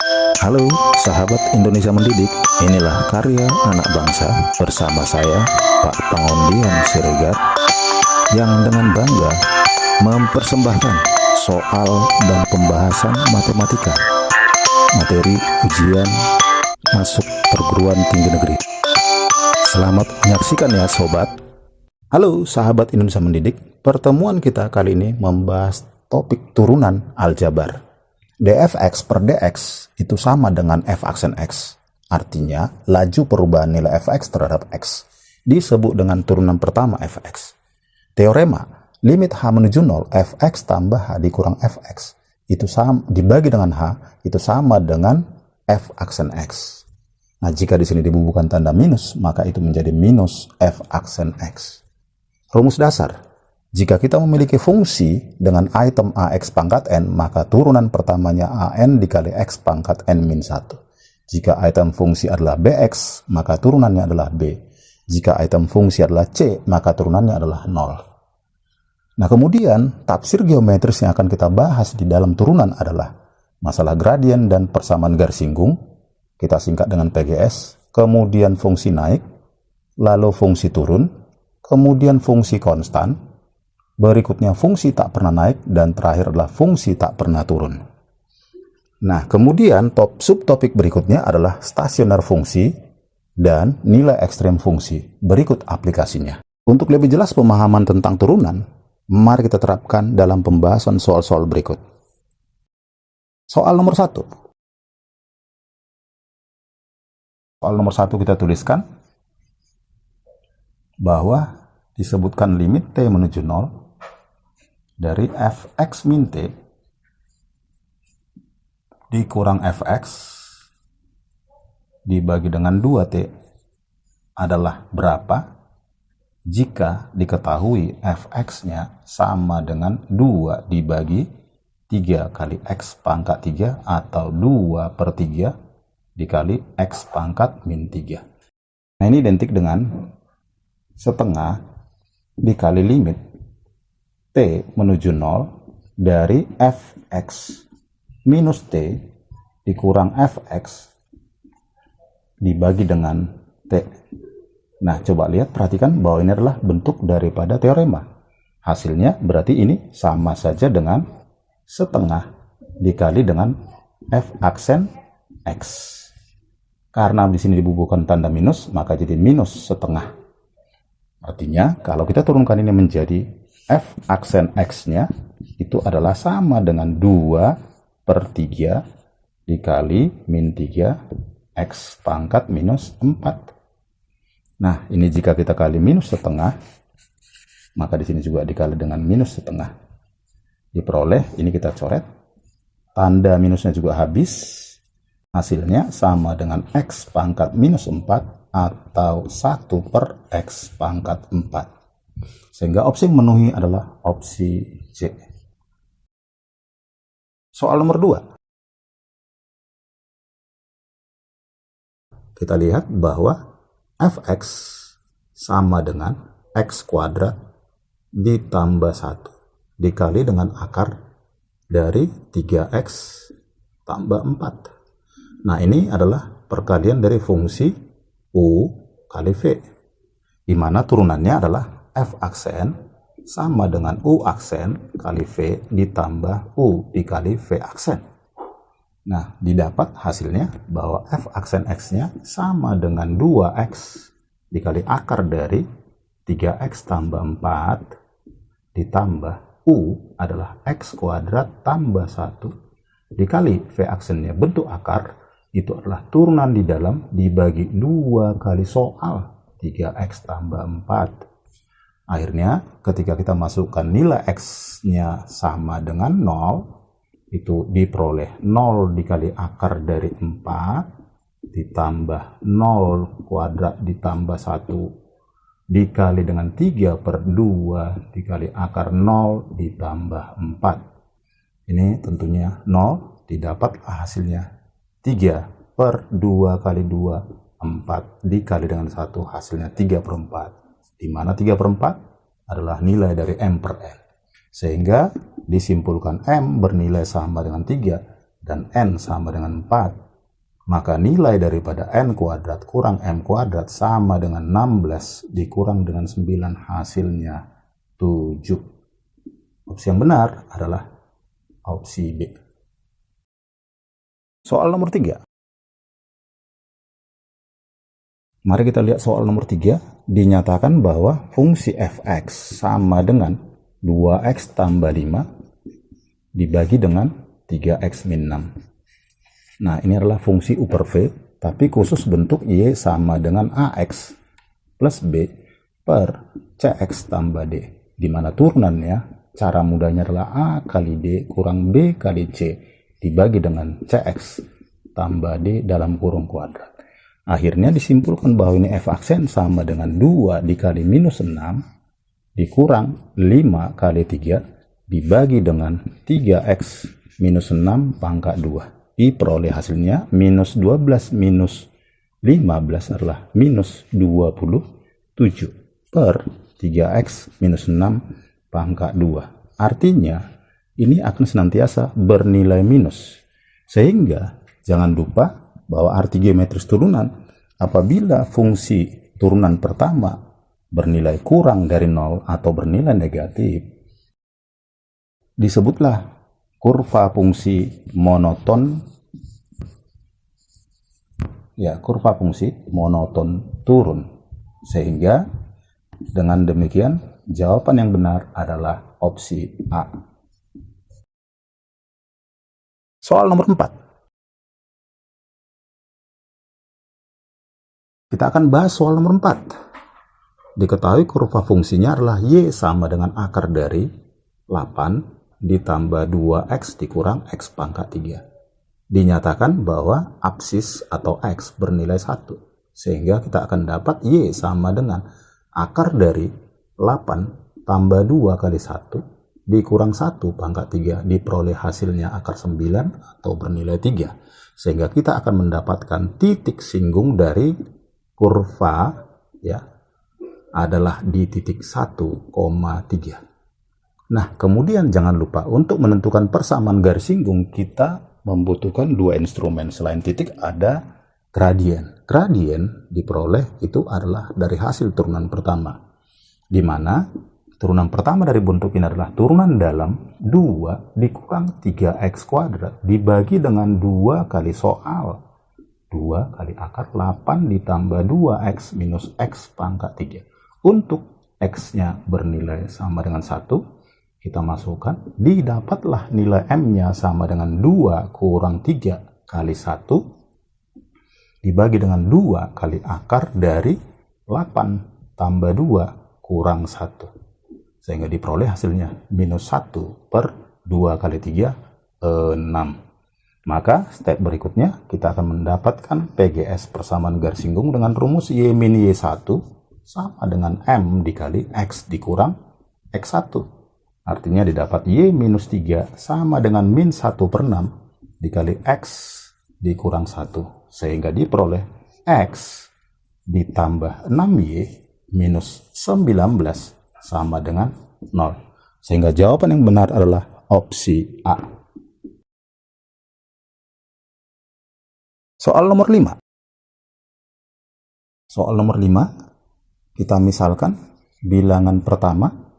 Halo sahabat Indonesia Mendidik, inilah karya anak bangsa bersama saya Pak Pangondian Siregar yang dengan bangga mempersembahkan soal dan pembahasan matematika materi ujian masuk perguruan tinggi negeri. Selamat menyaksikan ya sobat. Halo sahabat Indonesia Mendidik, pertemuan kita kali ini membahas topik turunan aljabar. dfx per dx itu sama dengan f aksen x. Artinya, laju perubahan nilai fx terhadap x disebut dengan turunan pertama fx. Teorema limit h menuju 0 fx tambah h dikurang fx itu sama dibagi dengan h itu sama dengan f aksen x. Nah, jika di sini dibubuhkan tanda minus, maka itu menjadi minus f aksen x. Rumus dasar. Jika kita memiliki fungsi dengan item ax pangkat n, maka turunan pertamanya an dikali x pangkat n min 1. Jika item fungsi adalah bx, maka turunannya adalah b. Jika item fungsi adalah c, maka turunannya adalah 0. Nah, kemudian tafsir geometris yang akan kita bahas di dalam turunan adalah masalah gradien dan persamaan garis singgung. Kita singkat dengan PGS, kemudian fungsi naik, lalu fungsi turun, kemudian fungsi konstan, berikutnya fungsi tak pernah naik, dan terakhir adalah fungsi tak pernah turun. Nah, kemudian subtopik berikutnya adalah stasioner fungsi dan nilai ekstrem fungsi. Berikut aplikasinya. Untuk lebih jelas pemahaman tentang turunan, mari kita terapkan dalam pembahasan soal-soal berikut. Soal nomor 1. Soal nomor 1 kita tuliskan bahwa disebutkan limit t menuju 0 dari fx min t dikurang fx dibagi dengan 2t adalah berapa jika diketahui fx-nya sama dengan 2 dibagi 3 kali x pangkat 3 atau 2 per 3 dikali x pangkat min 3. Nah, ini identik dengan setengah dikali limit t menuju 0 dari fx minus t dikurang fx dibagi dengan t. Nah, coba lihat, perhatikan bahwa ini adalah bentuk daripada teorema. Hasilnya berarti ini sama saja dengan setengah dikali dengan f aksen x. Karena di sini dibubuhkan tanda minus, maka jadi minus setengah. Artinya, kalau kita turunkan ini menjadi f aksen x-nya, itu adalah sama dengan 2 per 3 dikali min 3 x pangkat minus 4. Nah, ini jika kita kali minus setengah, maka di sini juga dikali dengan minus setengah. Diperoleh, ini kita coret, tanda minusnya juga habis, hasilnya sama dengan x pangkat minus 4 atau 1 per x pangkat 4. Sehingga opsi yang memenuhi adalah opsi C. Soal nomor 2. Kita lihat bahwa fx sama dengan x kuadrat ditambah 1 dikali dengan akar dari 3x tambah 4. Nah, ini adalah perkalian dari fungsi u kali v, di mana turunannya adalah f aksen sama dengan u aksen kali v ditambah u dikali v aksen. Nah, didapat hasilnya bahwa f aksen x-nya sama dengan 2x dikali akar dari 3x tambah 4 ditambah u adalah x kuadrat tambah 1 dikali v aksennya bentuk akar, itu adalah turunan di dalam dibagi 2 kali soal 3x tambah 4. Akhirnya, ketika kita masukkan nilai x-nya sama dengan 0, itu diperoleh 0 dikali akar dari 4 ditambah 0 kuadrat ditambah 1 dikali dengan 3 per 2 dikali akar 0 ditambah 4. Ini tentunya 0, didapat hasilnya 3 per 2 kali 2, 4 dikali dengan 1, hasilnya 3 per 4. Di mana 3 per 4 adalah nilai dari m per n. Sehingga disimpulkan m bernilai sama dengan 3 dan N sama dengan 4, maka nilai daripada N kuadrat kurang M kuadrat sama dengan 16 dikurang dengan 9, hasilnya 7. Opsi yang benar adalah opsi B. Soal nomor 3. Mari kita lihat soal nomor 3. Dinyatakan bahwa fungsi fx sama dengan 2x tambah 5 dibagi dengan 3x min 6. Nah, ini adalah fungsi U per V, tapi khusus bentuk Y sama dengan AX plus B per CX tambah D. Di mana turunannya, cara mudahnya adalah A kali D kurang B kali C dibagi dengan CX tambah D dalam kurung kuadrat. Akhirnya disimpulkan bahwa ini f aksen sama dengan 2 dikali minus 6 dikurang 5 kali 3 dibagi dengan 3x minus 6 pangkat 2. Diperoleh hasilnya minus 12 minus 15 adalah minus 27 per 3x minus 6 pangkat 2. Artinya ini akan senantiasa bernilai minus. Sehingga jangan lupa bahwa arti geometris turunan apabila fungsi turunan pertama bernilai kurang dari 0 atau bernilai negatif, disebutlah kurva fungsi monoton, kurva fungsi monoton turun. Sehingga dengan demikian jawaban yang benar adalah opsi A. Soal nomor 4. Kita akan bahas soal nomor 4. Diketahui kurva fungsinya adalah Y sama dengan akar dari 8 ditambah 2X dikurang X pangkat 3. Dinyatakan bahwa absis atau X bernilai 1. Sehingga kita akan dapat Y sama dengan akar dari 8 tambah 2 kali 1 dikurang 1 pangkat 3 diperoleh hasilnya akar 9 atau bernilai 3. Sehingga kita akan mendapatkan titik singgung dari kurva adalah di titik 1,3. Nah, kemudian jangan lupa untuk menentukan persamaan garis singgung kita membutuhkan dua instrumen. Selain titik ada gradien. Gradien diperoleh itu adalah dari hasil turunan pertama, di mana turunan pertama dari bentuk ini adalah turunan dalam 2 dikurang 3x kuadrat dibagi dengan 2 kali soal 2 kali akar 8 ditambah 2x minus x pangkat 3. Untuk x-nya bernilai sama dengan 1, kita masukkan, didapatlah nilai m-nya sama dengan 2 kurang 3 kali 1 dibagi dengan 2 kali akar dari 8 tambah 2 kurang 1. Sehingga diperoleh hasilnya minus 1 per 2 kali 3, 6. Maka step berikutnya kita akan mendapatkan PGS persamaan garis singgung dengan rumus Y min Y1 sama dengan M dikali X dikurang X1. Artinya didapat Y minus 3 sama dengan min 1 per 6 dikali X dikurang 1. Sehingga diperoleh X ditambah 6Y minus 19 sama dengan 0. Sehingga jawaban yang benar adalah opsi A. Soal nomor 5. Soal nomor 5, kita misalkan bilangan pertama,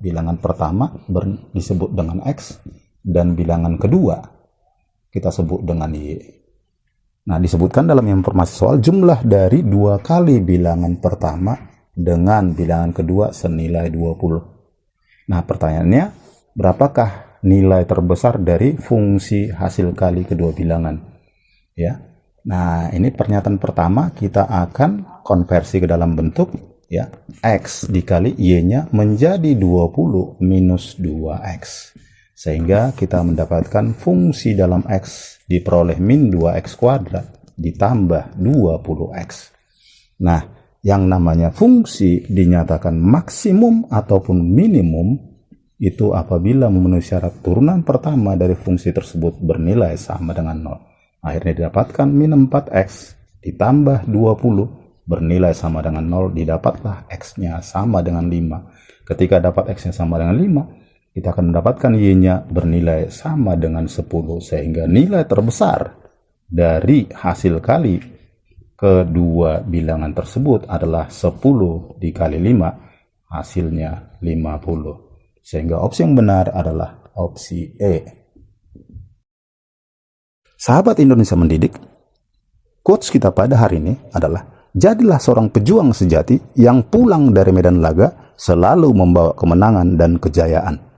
bilangan pertama disebut dengan X, dan bilangan kedua kita sebut dengan Y. Nah, disebutkan dalam informasi soal jumlah dari 2 kali bilangan pertama dengan bilangan kedua senilai 20. Nah, pertanyaannya, berapakah nilai terbesar dari fungsi hasil kali kedua bilangan? Nah, ini pernyataan pertama kita akan konversi ke dalam bentuk X dikali Y-nya menjadi 20 minus 2X. Sehingga kita mendapatkan fungsi dalam X diperoleh min 2X kuadrat ditambah 20X. Nah, yang namanya fungsi dinyatakan maksimum ataupun minimum itu apabila memenuhi syarat turunan pertama dari fungsi tersebut bernilai sama dengan 0. Akhirnya didapatkan min 4x ditambah 20 bernilai sama dengan 0, didapatlah x-nya sama dengan 5. Ketika dapat x-nya sama dengan 5, kita akan mendapatkan Y-nya bernilai sama dengan 10, sehingga nilai terbesar dari hasil kali kedua bilangan tersebut adalah 10 dikali 5, hasilnya 50. Sehingga opsi yang benar adalah opsi E. Sahabat Indonesia Mendidik, quotes kita pada hari ini adalah, jadilah seorang pejuang sejati yang pulang dari medan laga selalu membawa kemenangan dan kejayaan.